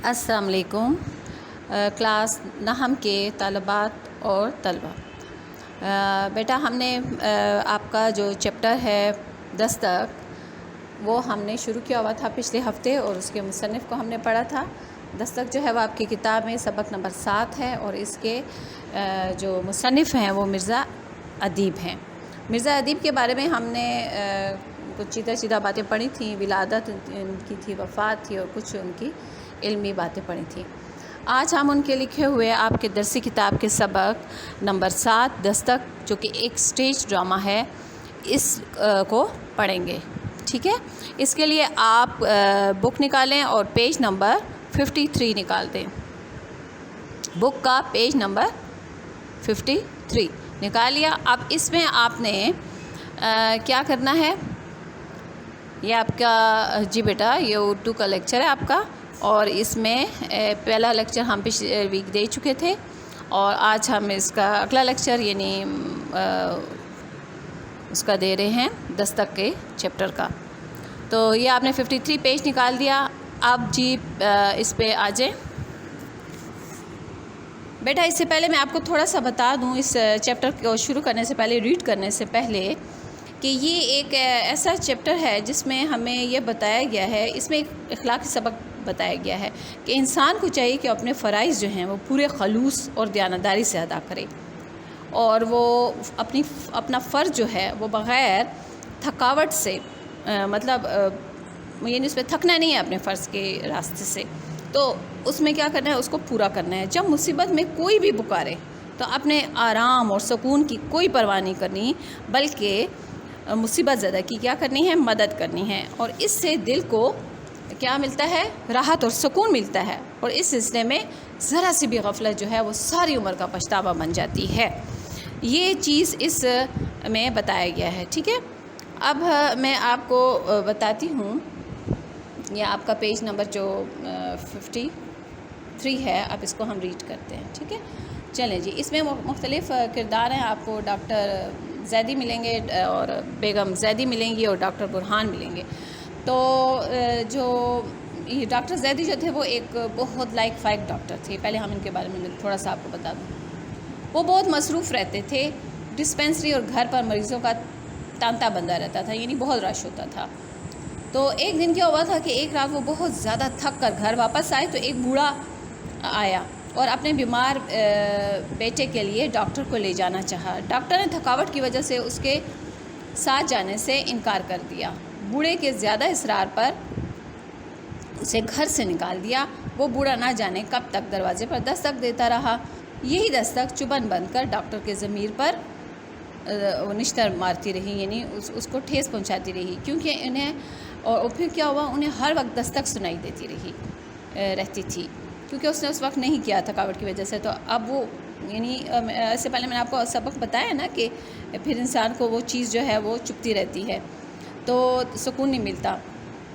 السلام علیکم کلاس نہم کے طالبات اور طلبہ، بیٹا ہم نے آپ کا جو چیپٹر ہے دستک وہ ہم نے شروع کیا ہوا تھا پچھلے ہفتے، اور اس کے مصنف کو ہم نے پڑھا تھا۔ دستک جو ہے وہ آپ کی کتاب میں سبق نمبر 7 ہے، اور اس کے جو مصنف ہیں وہ مرزا ادیب ہیں۔ مرزا ادیب کے بارے میں ہم نے کچھ سیدھا باتیں پڑھی تھیں، ولادت ان کی تھی، وفات تھی، اور کچھ ان کی علمی باتیں پڑھی تھیں۔ آج ہم ان کے لکھے ہوئے آپ کے درسی کتاب کے سبق نمبر 7 دستک، جو کہ ایک سٹیج ڈرامہ ہے، اس کو پڑھیں گے، ٹھیک ہے؟ اس کے لیے آپ بک نکالیں اور پیج نمبر 53 نکال دیں۔ بک کا پیج نمبر 53 نکال لیا۔ اب اس میں آپ نے کیا کرنا ہے؟ یہ آپ کا جی بیٹا یہ اردو کا لیکچر ہے آپ کا، اور اس میں پہلا لیکچر ہم پچھلے ویک دے چکے تھے، اور آج ہم اس کا اگلا لیکچر یعنی اس کا دے رہے ہیں دستک کے چیپٹر کا۔ تو یہ آپ نے 53 پیج نکال دیا۔ اب جی اس پہ آ جائیں۔ بیٹا اس سے پہلے میں آپ کو تھوڑا سا بتا دوں، اس چیپٹر کو شروع کرنے سے پہلے، ریڈ کرنے سے پہلے، کہ یہ ایک ایسا چیپٹر ہے جس میں ہمیں یہ بتایا گیا ہے، اس میں ایک اخلاقی سبق بتایا گیا ہے کہ انسان کو چاہیے کہ اپنے فرائض جو ہیں وہ پورے خلوص اور دیانتداری سے ادا کرے، اور وہ اپنا فرض جو ہے وہ بغیر تھکاوٹ سے، مطلب یعنی اس پہ تھکنا نہیں ہے اپنے فرض کے راستے سے، تو اس میں کیا کرنا ہے، اس کو پورا کرنا ہے۔ جب مصیبت میں کوئی بھی پکارے تو اپنے آرام اور سکون کی کوئی پرواہ نہیں کرنی، بلکہ مصیبت زدہ کی کیا کرنی ہے، مدد کرنی ہے، اور اس سے دل کو کیا ملتا ہے، راحت اور سکون ملتا ہے، اور اس سلسلے میں ذرا سی بھی غفلت جو ہے وہ ساری عمر کا پچھتاوا بن جاتی ہے۔ یہ چیز اس میں بتایا گیا ہے، ٹھیک ہے؟ اب میں آپ کو بتاتی ہوں، یہ آپ کا پیج نمبر جو 53 ہے، اب اس کو ہم ریڈ کرتے ہیں، ٹھیک ہے؟ چلیں جی، اس میں مختلف کردار ہیں، آپ کو ڈاکٹر زیدی ملیں گے، اور بیگم زیدی ملیں گی، اور ڈاکٹر برہان ملیں گے۔ تو جو یہ ڈاکٹر زیدی جو تھے وہ ایک بہت لائق فائق ڈاکٹر تھے۔ پہلے ہم ان کے بارے میں تھوڑا سا آپ کو بتا دوں۔ وہ بہت مصروف رہتے تھے، ڈسپینسری اور گھر پر مریضوں کا تانتا بندہ رہتا تھا، یعنی بہت رش ہوتا تھا۔ تو ایک دن کیا ہوا تھا کہ ایک رات وہ بہت زیادہ تھک کر گھر واپس آئے، تو ایک بوڑھا آیا اور اپنے بیمار بیٹے کے لیے ڈاکٹر کو لے جانا چاہا۔ ڈاکٹر نے تھکاوٹ کی وجہ سے اس کے ساتھ جانے سے انکار کر دیا۔ بوڑھے کے زیادہ اصرار پر اسے گھر سے نکال دیا۔ وہ بوڑھا نہ جانے کب تک دروازے پر دستک دیتا رہا۔ یہی دستک چبھن بن کر ڈاکٹر کے ضمیر پر نشتر مارتی رہی، یعنی اس کو ٹھیس پہنچاتی رہی، کیونکہ انہیں، اور پھر کیا ہوا، انہیں ہر وقت دستک سنائی دیتی رہتی تھی، کیونکہ اس نے اس وقت نہیں کیا تھکاوٹ کی وجہ سے۔ تو اب وہ یعنی اس سے پہلے میں نے آپ کو سبق بتایا نا کہ پھر انسان کو وہ چیز جو ہے وہ چپتی رہتی ہے، تو سکون نہیں ملتا۔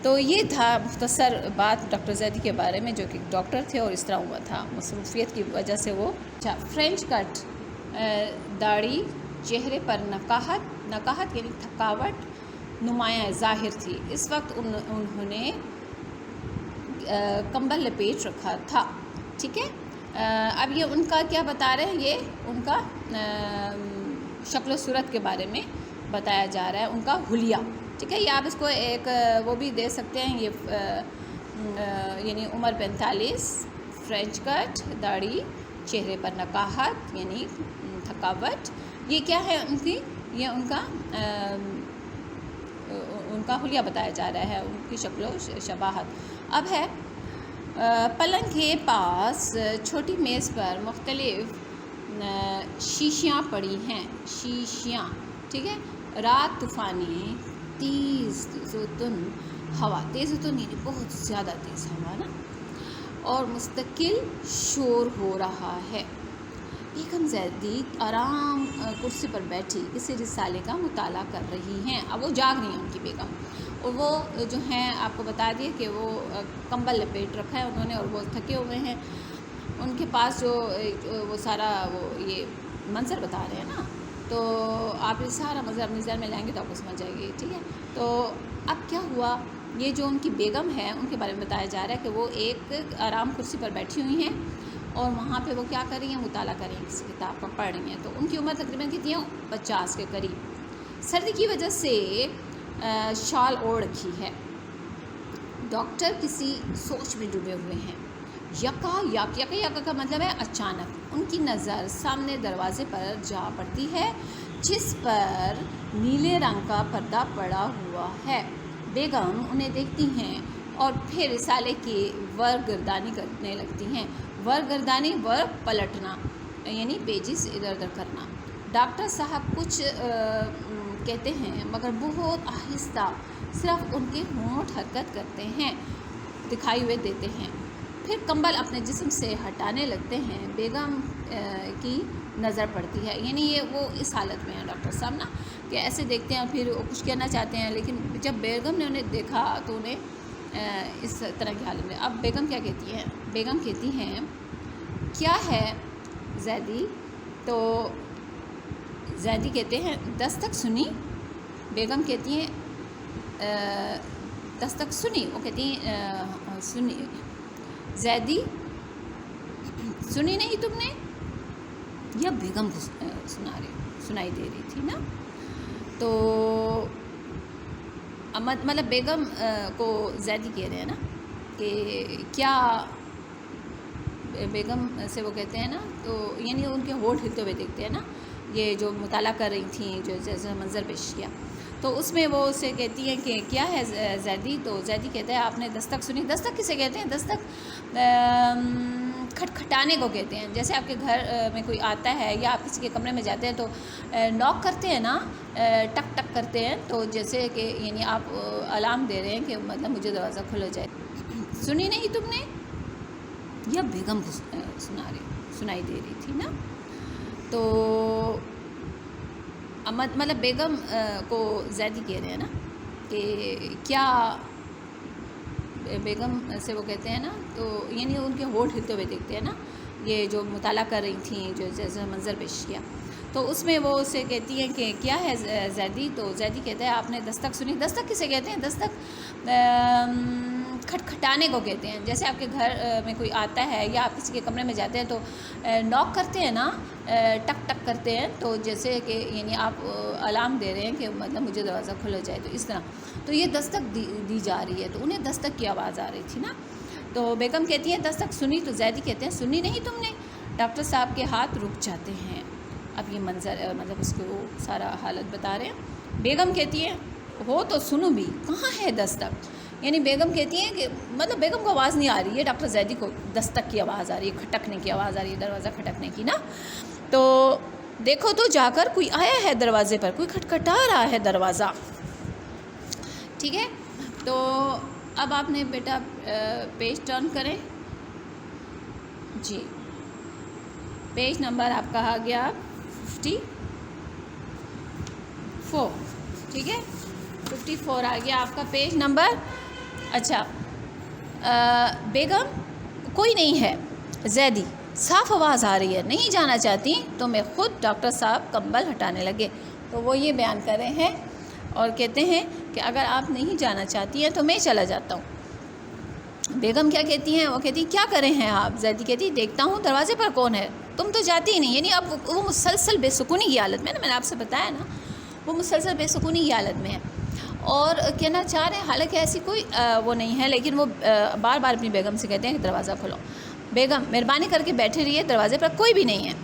تو یہ تھا مختصر بات ڈاکٹر زیدی کے بارے میں، جو کہ ڈاکٹر تھے، اور اس طرح ہوا تھا مصروفیت کی وجہ سے وہ فرینچ کٹ داڑھی، چہرے پر نقاہت یعنی تھکاوٹ نمایاں ظاہر تھی۔ اس وقت انہوں نے کمبل لپیٹ رکھا تھا، ٹھیک ہے؟ اب یہ ان کا کیا بتا رہے ہیں، یہ ان کا شکل و صورت کے بارے میں بتایا جا رہا ہے، ان کا حلیہ، ٹھیک ہے؟ یہ آپ اس کو ایک وہ بھی دے سکتے ہیں، یہ یعنی عمر 45، فرینچ کٹ داڑھی، چہرے پر نقاہت یعنی تھکاوٹ، یہ کیا ہے ان کی، یہ ان کا حلیہ بتایا جا رہا ہے، ان کی شکل و شباہت۔ اب ہے پلنگ کے پاس چھوٹی میز پر مختلف شیشیاں پڑی ہیں، شیشیاں، ٹھیک ہے؟ رات طوفانی، تیز و تند ہوا، تیز و تند یعنی بہت زیادہ تیز ہوا نا، اور مستقل شور ہو رہا ہے۔ بیگم زیدی آرام کرسی پر بیٹھی کسی رسالے کا مطالعہ کر رہی ہیں۔ اب وہ جاگ رہی ہیں ان کی بیگم، اور وہ جو ہیں آپ کو بتا دیے کہ وہ کمبل لپیٹ رکھا ہے انہوں نے، اور وہ تھکے ہوئے ہیں۔ ان کے پاس جو وہ سارا وہ یہ منظر بتا رہے ہیں نا، تو آپ یہ سارا منظر اپنی ذہن میں لائیں گے تو آپ کو سمجھ جائے گی، ٹھیک ہے؟ تو اب کیا ہوا یہ جو ان کی بیگم ہے ان کے بارے میں بتایا جا رہا ہے کہ وہ ایک آرام کرسی پر بیٹھی ہوئی ہیں اور وہاں پہ وہ کیا کر رہی ہیں، مطالعہ کر رہی ہیں، کسی کتاب کو پڑھ رہی ہیں. تو ان کی عمر تقریباً کتنی ہے، 50 کے قریب. سردی کی وجہ سے شال اوڑھ رکھی ہے. ڈاکٹر کسی سوچ میں ڈوبے ہوئے ہیں. یکا کا مطلب ہے اچانک ان کی نظر سامنے دروازے پر جا پڑتی ہے جس پر نیلے رنگ کا پردہ پڑا ہوا ہے. بیگم انہیں دیکھتی ہیں اور پھر رسالے کی ورگردانی کرنے لگتی ہیں. ورگردانی پلٹنا یعنی پیجز ادھر ادھر کرنا. ڈاکٹر صاحب کچھ کہتے ہیں مگر بہت آہستہ، صرف ان کے ہونٹ حرکت کرتے ہیں، دکھائی ہوئے دیتے ہیں. پھر کمبل اپنے جسم سے ہٹانے لگتے ہیں. بیگم کی نظر پڑتی ہے، یعنی یہ وہ اس حالت میں ہیں ڈاکٹر صاحب نا کہ ایسے دیکھتے ہیں، پھر کچھ کہنا چاہتے ہیں لیکن جب بیگم نے انہیں دیکھا تو انہیں اس طرح کی حالت میں. اب بیگم کیا کہتی ہیں، بیگم کہتی ہیں کیا ہے زیدی؟ تو زیدی کہتے ہیں دستک سنی. بیگم کہتی ہیں دستک سنی. وہ کہتی ہیں سنی. زیدی سنی نہیں تم نے؟ یا بیگم کو سنائی دے رہی تھی نا. تو مطلب بیگم کو زیدی کہہ رہے ہیں نا کہ کیا، بیگم سے وہ کہتے ہیں نا، تو یعنی ان کے ہونٹ ہلتے ہوئے دیکھتے ہیں نا، یہ جو مطالعہ کر رہی تھیں، جو جیسا منظر پیش کیا. تو اس میں وہ اسے کہتی ہیں کہ کیا ہے زیدی؟ تو زیدی کہتا ہے آپ نے دستک سنی. دستک کسے کہتے ہیں؟ دستک کھٹکھٹانے کو کہتے ہیں. جیسے آپ کے گھر میں کوئی آتا ہے یا آپ کسی کے کمرے میں جاتے ہیں تو ناک کرتے ہیں نا، ٹک ٹک کرتے ہیں، تو جیسے کہ یعنی آپ الارم دے رہے ہیں کہ مطلب مجھے دروازہ کھل جائے. سنی نہیں تم نے؟ یا بیگم کو سنائی دے رہی تھی نا. تو مطلب بیگم کو زیدی کہہ رہے ہیں نا کہ کیا، بیگم سے وہ کہتے ہیں نا، تو یعنی ان کے ہونٹ ہلتے ہوئے دیکھتے ہیں نا، یہ جو مطالعہ کر رہی تھیں، جو جیسا منظر پیش کیا. تو اس میں وہ اسے کہتی ہیں کہ کیا ہے زیدی؟ تو زیدی کہتا ہے آپ نے دستک سنی. دستک کسے کہتے ہیں؟ دستک کھٹکھٹانے کو کہتے ہیں. جیسے آپ کے گھر میں کوئی آتا ہے یا آپ کسی کے کمرے میں جاتے ہیں تو ناک کرتے ہیں نا، ٹک ٹک کرتے ہیں، تو جیسے کہ یعنی آپ الارم دے رہے ہیں کہ مطلب مجھے دروازہ کھل جائے. تو اس طرح تو یہ دستک دی جا رہی ہے، تو انہیں دستک کی آواز آ رہی تھی نا. تو بیگم کہتی ہے دستک سنی. تو زیدی کہتے ہیں سنی نہیں تم نے. ڈاکٹر صاحب کے ہاتھ رک جاتے ہیں. اب یہ منظر مطلب اس کو وہ سارا حالت بتا رہے ہیں. بیگم کہتی ہے ہو تو سنو بھی، کہاں ہے دستک؟ یعنی بیگم کہتی ہیں کہ مطلب بیگم کو آواز نہیں آ رہی ہے، ڈاکٹر زیدی کو دستک کی آواز آ رہی ہے، کھٹکنے کی آواز آ رہی ہے، دروازہ کھٹکنے کی نا. تو دیکھو تو جا کر کوئی آیا ہے دروازے پر، کوئی کھٹکھٹا رہا ہے دروازہ. ٹھیک ہے. تو اب آپ نے بیٹا پیج ٹرن کریں جی. پیج نمبر آپ کا آ گیا 54. ٹھیک ہے، 54 آ گیا آپ کا پیج نمبر. اچھا، بیگم کوئی نہیں ہے. زیدی صاف آواز آ رہی ہے، نہیں جانا چاہتی تو میں خود. ڈاکٹر صاحب کمبل ہٹانے لگے. تو وہ یہ بیان کر رہے ہیں اور کہتے ہیں کہ اگر آپ نہیں جانا چاہتی ہیں تو میں چلا جاتا ہوں. بیگم کیا کہتی ہیں؟ وہ کہتی کیا کریں ہیں آپ؟ زیدی کہتی دیکھتا ہوں دروازے پر کون ہے، تم تو جاتی ہی نہیں. یعنی اب وہ مسلسل بے سکونی کی حالت میں نا، میں نے آپ سے بتایا نا، وہ مسلسل بے سکونی کی حالت میں ہے اور کہنا چاہ رہے ہیں، حالانکہ ایسی کوئی وہ نہیں ہے، لیکن وہ بار بار اپنی بیگم سے کہتے ہیں کہ دروازہ کھولو. بیگم مہربانی کر کے بیٹھے رہیے، دروازے پر کوئی بھی نہیں ہے.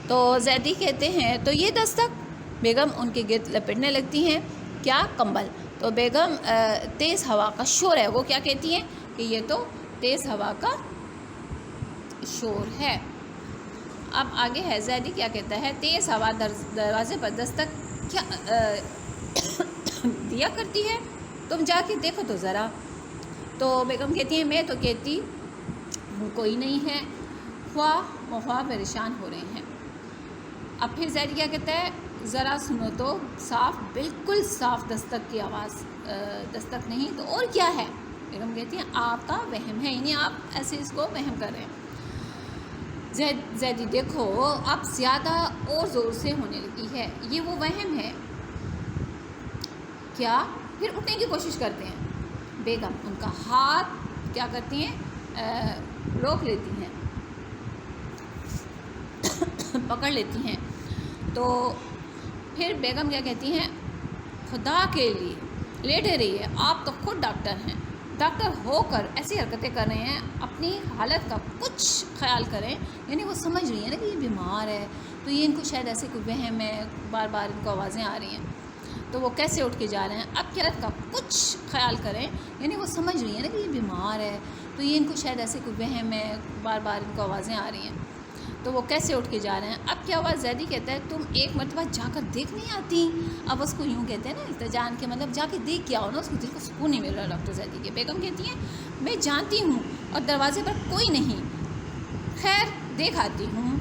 تو زیدی کہتے ہیں تو یہ دستک. بیگم ان کے گرد لپٹنے لگتی ہیں. کیا؟ کمبل. تو بیگم تیز ہوا کا شور ہے. وہ کیا کہتی ہیں کہ یہ تو تیز ہوا کا شور ہے. اب آگے ہے زیدی کیا کہتا ہے، تیز ہوا دروازے پر دستک کیا دیا کرتی ہے، تم جا کے دیکھو تو ذرا. تو بیگم کہتی ہیں میں تو کہتی کوئی نہیں ہے، خواہ پریشان ہو رہے ہیں. اب پھر زیدی کیا کہتا ہے، ذرا سنو تو، صاف، بالکل صاف دستک کی آواز. دستک نہیں تو اور کیا ہے؟ بیگم کہتی ہیں آپ کا وہم ہے، یعنی آپ ایسے اس کو وہم کر رہے ہیں. زیدی دیکھو اب زیادہ اور زور سے ہونے لگی ہے، یہ وہ وہم ہے کیا؟ پھر اٹھنے کی کوشش کرتے ہیں. بیگم ان کا ہاتھ کیا کرتی ہیں، روک لیتی ہیں، پکڑ لیتی ہیں. تو پھر بیگم کیا کہتی ہیں، خدا کے لیے لیٹے رہیے، آپ تو خود ڈاکٹر ہیں، ڈاکٹر ہو کر ایسی حرکتیں کر رہے ہیں، اپنی حالت کا کچھ خیال کریں. یعنی وہ سمجھ رہی ہیں نا کہ یہ بیمار ہے، تو یہ ان کو شاید ایسے کوئی وہم ہے، بار بار ان کو آوازیں آ رہی ہیں، تو وہ کیسے اٹھ کے جا رہے ہیں. اب کی حالت کا کچھ خیال کریں. یعنی وہ سمجھ رہی ہیں نا کہ یہ بیمار ہے، تو یہ ان کو شاید ایسے کوئی وہم ہے، بار بار ان کو آوازیں آ رہی ہیں، تو وہ کیسے اٹھ کے جا رہے ہیں. اب کیا ہوا، زیدی کہتا ہے تم ایک مرتبہ جا کر دیکھ نہیں آتی. اب اس کو یوں کہتے ہیں نا التجان کے مطلب جا کے دیکھ کے آؤ نا، اس کو دل کو سکون نہیں مل رہا ڈاکٹر زیدی کے. بیگم کہتی ہیں میں جانتی ہوں اور دروازے پر کوئی نہیں، خیر دیکھ آتی ہوں.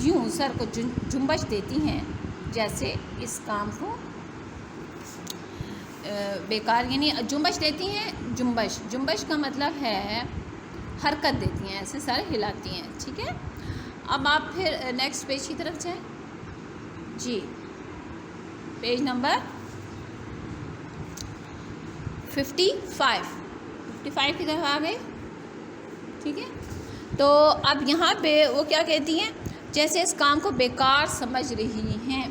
یوں سر کو جنبش دیتی ہیں جیسے اس کام کو بیکار، یعنی جنبش دیتی ہیں. جنبش کا مطلب ہے حرکت دیتی ہیں، ایسے سر ہلاتی ہیں. ٹھیک ہے، اب آپ پھر نیکسٹ پیج کی طرف جائیں. جی پیج نمبر 55 کی طرف آ گئے. ٹھیک ہے، تو اب یہاں پہ وہ کیا کہتی ہیں، جیسے اس کام کو بیکار سمجھ رہی ہیں.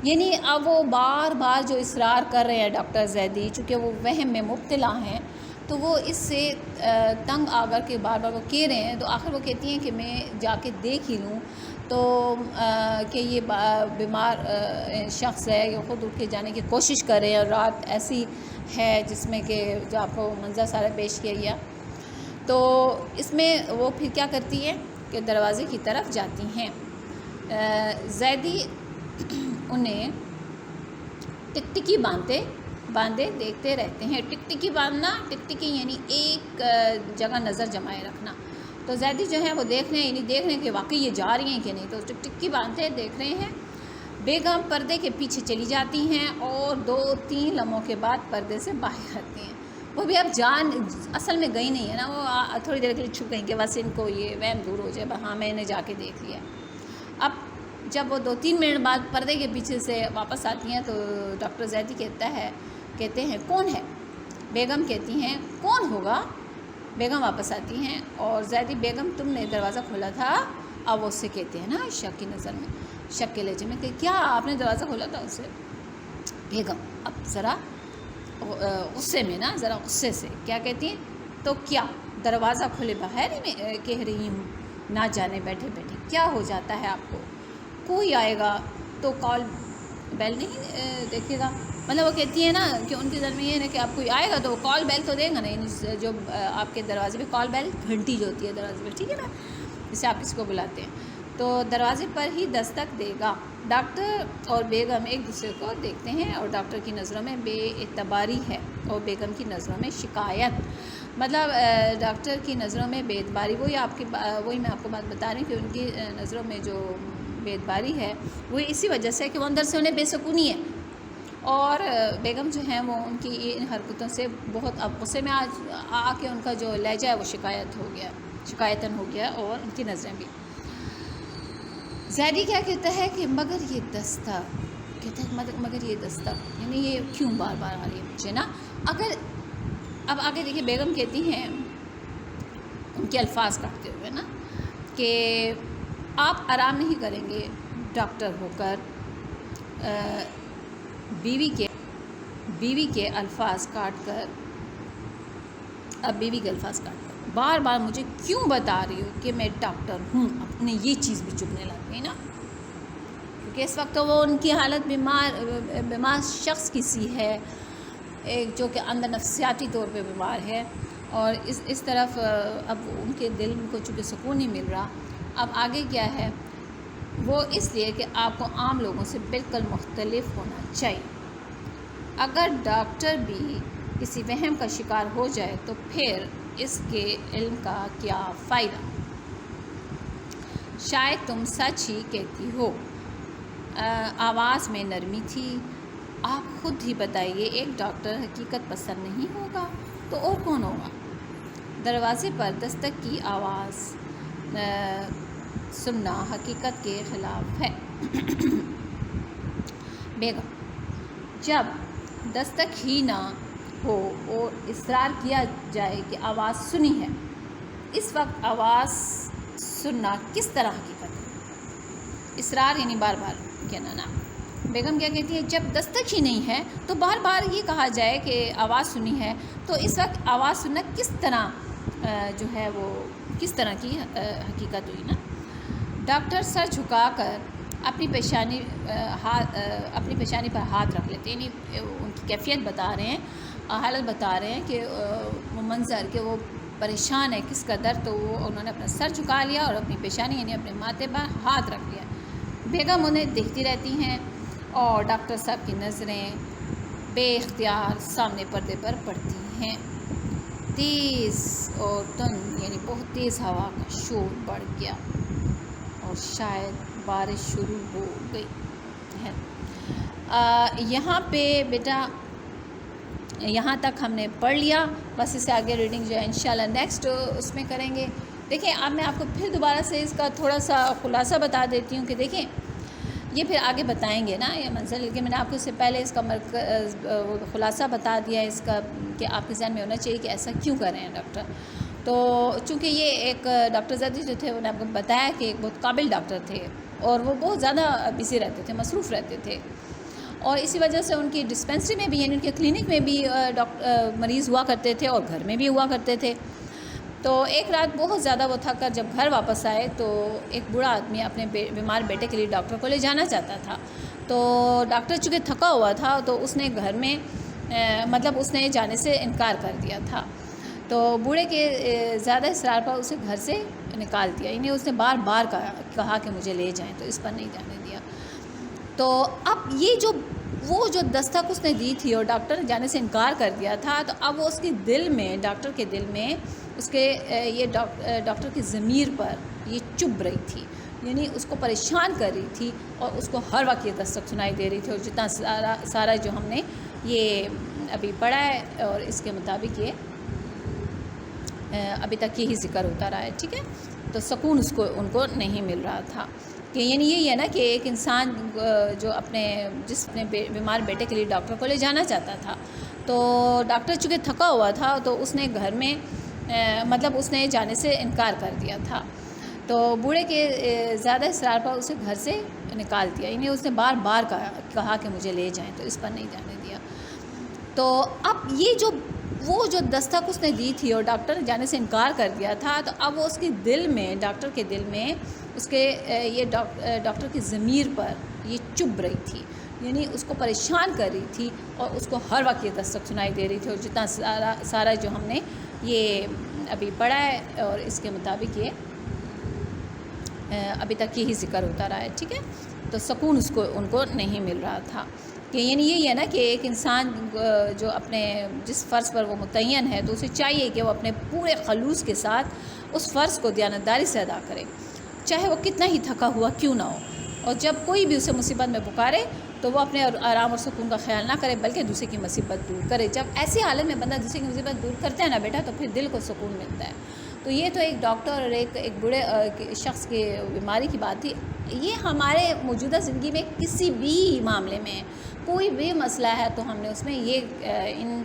یعنی اب وہ بار بار جو اصرار کر رہے ہیں ڈاکٹر زیدی، چونکہ وہ وہم میں مبتلا ہیں، تو وہ اس سے تنگ آ کر کے بار بار وہ کہہ رہے ہیں. تو آخر وہ کہتی ہیں کہ میں جا کے دیکھ ہی لوں، تو کہ یہ بیمار شخص ہے، یہ خود اٹھ کے جانے کی کوشش کر رہے ہیں، اور رات ایسی ہے جس میں کہ جو آپ کو منظر سارا پیش کیا گیا. تو اس میں وہ پھر کیا کرتی ہے کہ دروازے کی طرف جاتی ہیں. زیدی انہیں ٹکٹکی باندھے دیکھتے رہتے ہیں. ٹکٹکی باندھنا، ٹکٹکی یعنی ایک جگہ نظر جمائے رکھنا. تو زیدی جو ہے وہ دیکھ رہے ہیں، یعنی دیکھ رہے ہیں کہ واقعی یہ جا رہی ہیں کہ نہیں. تو ٹکٹکی باندھتے دیکھ رہے ہیں. بیگم پردے کے پیچھے چلی جاتی ہیں اور 2-3 لمحوں کے بعد پردے سے باہر آتی ہیں. وہ بھی اب اصل میں گئی نہیں ہے نا، وہ تھوڑی دیر کے لیے چھپ گئیں کہ بس ان کو یہ وہم دور ہو جائے، ہاں میں نے جا کے دیکھ لیا. اب جب وہ 2-3 منٹ بعد پردے کے پیچھے سے واپس آتی ہیں تو ڈاکٹر زیدی کہتے ہیں کون ہے. بیگم کہتی ہیں کون ہوگا. بیگم واپس آتی ہیں اور زیدی بیگم تم نے دروازہ کھولا تھا. اب وہ اس سے کہتے ہیں نا شک کی نظر میں، شک کے لہجے میں کہ کیا آپ نے دروازہ کھولا تھا اس سے. بیگم اب ذرا غصے میں نا، ذرا غصے سے کیا کہتی ہیں، تو کیا دروازہ کھلے باہر ہی میں کہہ رہی ہوں، نہ جانے بیٹھے بیٹھے کیا ہو جاتا ہے آپ کو. کوئی آئے گا تو کال بیل نہیں دیکھے گا. مطلب وہ کہتی ہے نا کہ ان کے ذہن میں یہ ہے کہ آپ کوئی آئے گا تو کال بیل تو دے گا نہیں، جو آپ کے دروازے پہ کال بیل گھنٹی جو ہوتی ہے دروازے پہ، ٹھیک ہے نا، جسے آپ کسی کو بلاتے ہیں، تو دروازے پر ہی دستک دے گا. ڈاکٹر اور بیگم ایک دوسرے کو دیکھتے ہیں اور ڈاکٹر کی نظروں میں بے اعتباری ہے اور بیگم کی نظروں میں شکایت. مطلب ڈاکٹر کی نظروں میں بے اعتباری، وہی میں آپ کو بات بتا رہی ہوں کہ ان کی نظروں میں جو بے اعتباری ہے وہ اسی وجہ سے کہ وہ اندر سے انہیں بے سکونی ہے. اور بیگم جو ہیں وہ ان کی ان حرکتوں سے بہت اب غصے میں آ کے ان کا جو لہجہ ہے وہ شکایتاً ہو گیا اور ان کی نظریں بھی. زیدی کیا کہتا ہے کہ مگر یہ دستک یعنی یہ کیوں بار بار آ رہی ہے مجھے نا. اگر اب آگے دیکھیے بیگم کہتی ہیں ان کے الفاظ کاٹتے ہوئے نا کہ آپ آرام نہیں کریں گے ڈاکٹر ہو کر. بیوی کے الفاظ کاٹ کر بار بار مجھے کیوں بتا رہی ہو کہ میں ڈاکٹر ہوں. اپنے یہ چیز بھی چبھنے لگ گئی نا، کیونکہ اس وقت تو وہ ان کی حالت بیمار شخص کی سی ہے، ایک جو کہ اندر نفسیاتی طور پہ بیمار ہے، اور اس طرف اب ان کے دل کو چونکہ سکون نہیں مل رہا. اب آگے کیا ہے، وہ اس لیے کہ آپ کو عام لوگوں سے بالکل مختلف ہونا چاہیے. اگر ڈاکٹر بھی کسی وہم کا شکار ہو جائے تو پھر اس کے علم کا کیا فائدہ. شاید تم سچ ہی کہتی ہو. آواز میں نرمی تھی. آپ خود ہی بتائیے، ایک ڈاکٹر حقیقت پسند نہیں ہوگا تو اور کون ہوگا. دروازے پر دستک کی آواز سننا حقیقت کے خلاف ہے. بیگم جب دستک ہی نہ ہو اور اصرار کیا جائے کہ آواز سنی ہے، اس وقت آواز سننا کس طرح حقیقت ہے؟ اصرار یعنی بار بار کہنا نا۔ بیگم کیا کہتی ہے، جب دستک ہی نہیں ہے تو بار بار یہ کہا جائے کہ آواز سنی ہے، تو اس وقت آواز سننا کس طرح جو ہے وہ کس طرح کی حقیقت ہوئی نا۔ ڈاکٹر سر جھکا کر اپنی پیشانی پر ہاتھ رکھ لیتے، یعنی ان کی کیفیت بتا رہے ہیں، حالت بتا رہے ہیں کہ وہ منظر کہ وہ پریشان ہے کس قدر، تو وہ انہوں نے اپنا سر جھکا لیا اور اپنی پیشانی یعنی اپنے ماتھے پر ہاتھ رکھ لیا۔ بیگم انہیں دیکھتی رہتی ہیں اور ڈاکٹر صاحب کی نظریں بے اختیار سامنے پردے پر پڑتی ہیں۔ تیز اور تند یعنی بہت تیز ہوا کا شور بڑھ گیا اور شاید بارش شروع ہو گئی ہے۔ یہاں پہ بیٹا یہاں تک ہم نے پڑھ لیا، بس اس سے آگے ریڈنگ جو ہے انشاءاللہ نیکسٹ اس میں کریں گے۔ دیکھیں اب میں آپ کو پھر دوبارہ سے اس کا تھوڑا سا خلاصہ بتا دیتی ہوں کہ دیکھیں یہ پھر آگے بتائیں گے نا یہ منزل، لیکن میں نے آپ کو اس سے پہلے اس کا خلاصہ بتا دیا ہے اس کا کہ آپ کے ذہن میں ہونا چاہیے کہ ایسا کیوں کر رہے ہیں ڈاکٹر۔ تو چونکہ یہ ایک ڈاکٹر زیدی جو تھے انہوں نے آپ کو بتایا کہ ایک بہت قابل ڈاکٹر تھے اور وہ بہت زیادہ بزی رہتے تھے، مصروف رہتے تھے، اور اسی وجہ سے ان کی ڈسپینسری میں بھی یعنی ان کے کلینک میں بھی مریض ہوا کرتے تھے اور گھر میں بھی ہوا کرتے تھے۔ تو ایک رات بہت زیادہ وہ تھک کر جب گھر واپس آئے تو ایک بوڑھا آدمی اپنے بیمار بیٹے کے لیے ڈاکٹر کو لے جانا چاہتا تھا، تو ڈاکٹر چونکہ تھکا ہوا تھا تو اس نے گھر میں مطلب اس نے جانے سے انکار کر دیا تھا، تو بوڑھے کے زیادہ اصرار پر اسے گھر سے نکال دیا، یعنی اس نے بار بار کہا کہ مجھے لے جائیں، تو اس پر نہیں جانے دیا۔ تو اب یہ وہ جو دستک اس نے دی تھی اور ڈاکٹر نے جانے سے انکار کر دیا تھا، تو اب وہ اس کے دل میں ڈاکٹر کے دل میں اس کے یہ ڈاکٹر کی ضمیر پر یہ چبھ رہی تھی، یعنی اس کو پریشان کر رہی تھی اور اس کو ہر وقت یہ دستک سنائی دے رہی تھی، اور جتنا سارا جو ہم نے یہ ابھی پڑھا ہے اور اس کے مطابق یہ ابھی تک یہی ذکر ہوتا رہا ہے، ٹھیک ہے۔ تو سکون ان کو نہیں مل رہا تھا، کہ یعنی یہی ہے نا کہ ایک انسان جو اپنے بیمار بیٹے کے لیے ڈاکٹر کو لے جانا چاہتا تھا، تو ڈاکٹر چونکہ تھکا ہوا تھا تو اس نے گھر میں مطلب اس نے جانے سے انکار کر دیا تھا، تو بوڑھے کے زیادہ اصرار پر اسے گھر سے نکال دیا، یعنی اس نے بار بار کہا کہ مجھے لے جائیں، تو اس پر نہیں جانے دیا۔ تو اب یہ وہ جو دستک اس نے دی تھی اور ڈاکٹر نے جانے سے انکار کر دیا تھا، تو اب وہ اس کے دل میں ڈاکٹر کے دل میں اس کے یہ ڈاکٹر کی ضمیر پر یہ چبھ رہی تھی، یعنی اس کو پریشان کر رہی تھی اور اس کو ہر وقت یہ دستک سنائی دے رہی تھی، اور جتنا سارا جو ہم نے یہ ابھی پڑھا ہے اور اس کے مطابق یہ ابھی تک یہی ذکر ہوتا رہا ہے، ٹھیک ہے۔ تو سکون ان کو نہیں مل رہا تھا، کہ یعنی یہی ہے نا کہ ایک انسان جو اپنے جس فرض پر وہ متعین ہے تو اسے چاہیے کہ وہ اپنے پورے خلوص کے ساتھ اس فرض کو دیانتداری سے ادا کرے، چاہے وہ کتنا ہی تھکا ہوا کیوں نہ ہو، اور جب کوئی بھی اسے مصیبت میں پکارے تو وہ اپنے آرام اور سکون کا خیال نہ کرے بلکہ دوسرے کی مصیبت دور کرے۔ جب ایسی حالت میں بندہ دوسرے کی مصیبت دور کرتا ہے نا بیٹا، تو پھر دل کو سکون ملتا ہے۔ تو یہ تو ایک ڈاکٹر اور ایک بوڑھے شخص کی بیماری کی بات تھی۔ یہ ہمارے موجودہ زندگی میں کسی بھی معاملے میں کوئی بھی مسئلہ ہے تو ہم نے اس میں یہ ان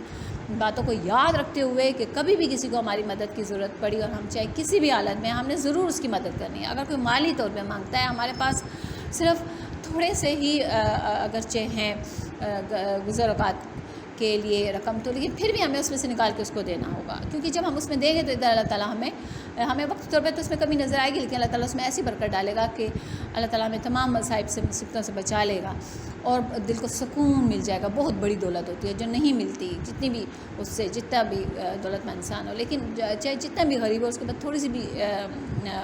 باتوں کو یاد رکھتے ہوئے کہ کبھی بھی کسی کو ہماری مدد کی ضرورت پڑی اور ہم چاہے کسی بھی حالت میں، ہم نے ضرور اس کی مدد کرنی ہے۔ اگر کوئی مالی طور پہ مانگتا ہے، ہمارے پاس صرف تھوڑے سے ہی اگرچہ ہیں گزر اوقات کے لیے رقم، تو لیکن پھر بھی ہمیں اس میں سے نکال کے اس کو دینا ہوگا، کیونکہ جب ہم اس میں دیں گے تو ادھر اللہ تعالیٰ ہمیں وقت طور پہ تو اس میں کمی نظر آئے گی، لیکن اللہ تعالیٰ اس میں ایسی برکت ڈالے گا کہ اللہ تعالیٰ ہمیں تمام مصائب سے مصیبتوں سے بچا لے گا اور دل کو سکون مل جائے گا۔ بہت بڑی دولت ہوتی ہے جو نہیں ملتی، جتنی بھی اس سے جتنا بھی دولت مند انسان ہو، لیکن چاہے جتنا بھی غریب ہو، اس کے بعد تھوڑی سی بھی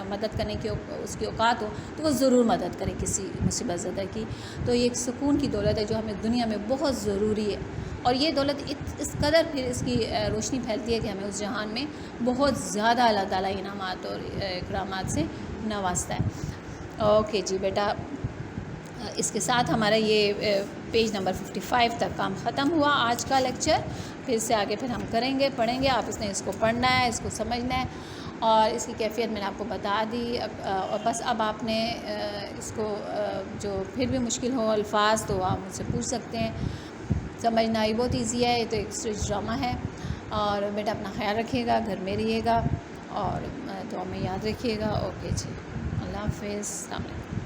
مدد کرنے کی اس کی اوقات ہو تو وہ ضرور مدد کرے کسی مصیبت زدہ کی۔ تو یہ ایک سکون کی دولت ہے جو ہمیں دنیا میں بہت ضروری ہے، اور یہ دولت اس قدر پھر اس کی روشنی پھیلتی ہے کہ ہمیں اس جہان میں بہت زیادہ اللہ تعالیٰ انعامات اور اکرامات سے نوازتا ہے۔ اوکے جی بیٹا، اس کے ساتھ ہمارا یہ پیج نمبر 55 تک کام ختم ہوا آج کا لیکچر۔ پھر سے آگے پھر ہم کریں گے، پڑھیں گے، آپ اس کو پڑھنا ہے، اس کو سمجھنا ہے، اور اس کی کیفیت میں نے آپ کو بتا دی، اور بس اب آپ نے اس کو جو پھر بھی مشکل ہو الفاظ تو آپ مجھ سے پوچھ سکتے ہیں، سمجھنا یہ بہت ایزی ہے، یہ تو ایک اسٹیج ڈرامہ ہے. اور بیٹا اپنا خیال رکھیے گا، گھر میں رہیے گا اور دعا میں یاد رکھیے گا. اوکے جی، اللہ حافظ، السلام علیکم.